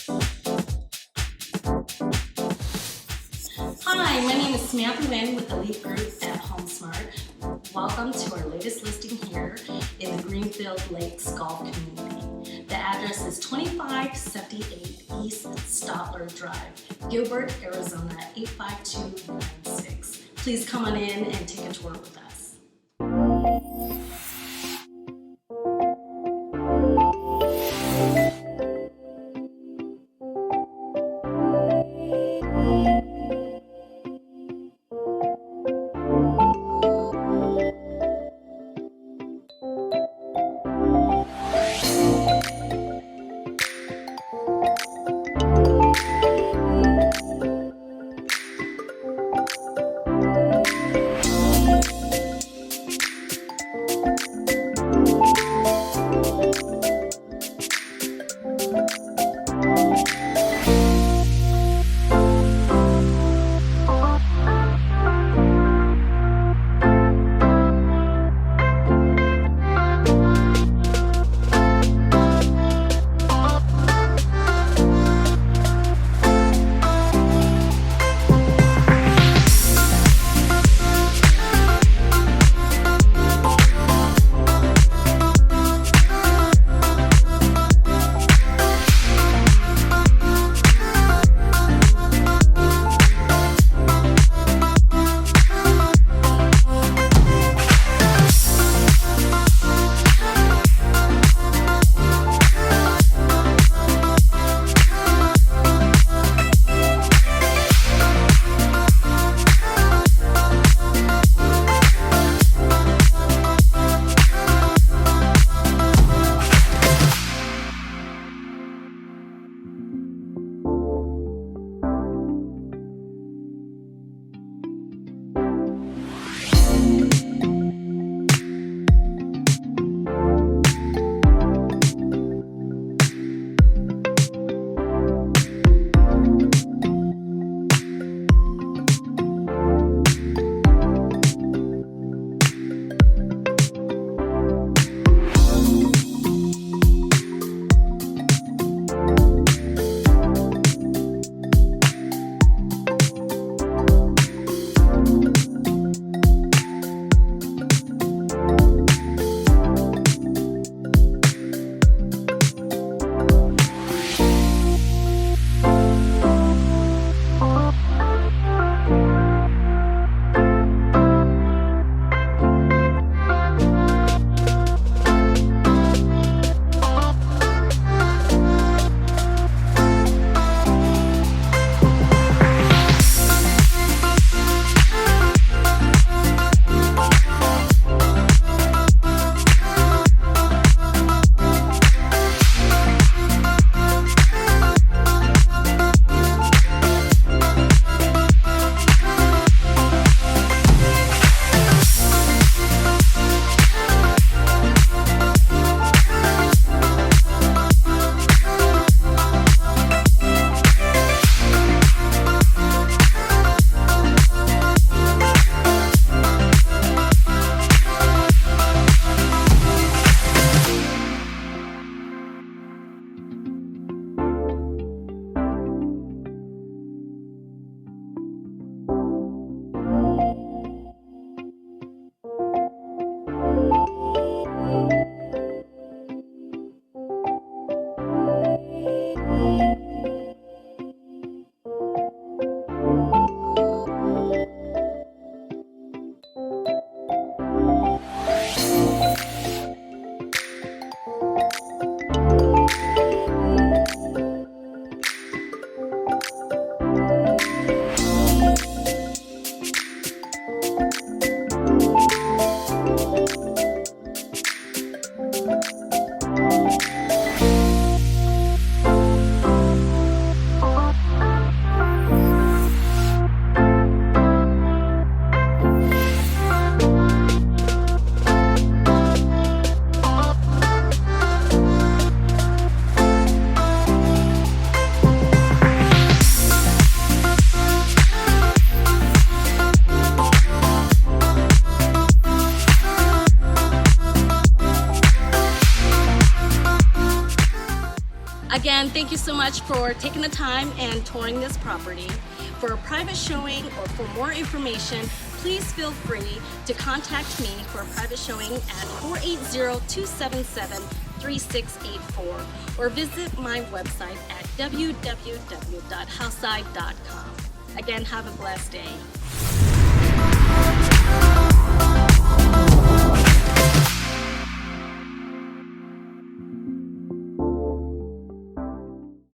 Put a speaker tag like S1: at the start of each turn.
S1: Hi, my name is Samantha Wynn with the Lead Group at HomeSmart. Welcome to our latest listing here in the Greenfield Lakes Golf Community. The address is 2578 East Stottler Drive, Gilbert, Arizona 85296. Please come on in and take a tour with us. Again, thank you so much for taking the time and touring this property. For a private showing or for more information, please feel free to contact me for a private showing at 480-277-3684 or visit my website at www.houseside.com. Again, have a blessed day.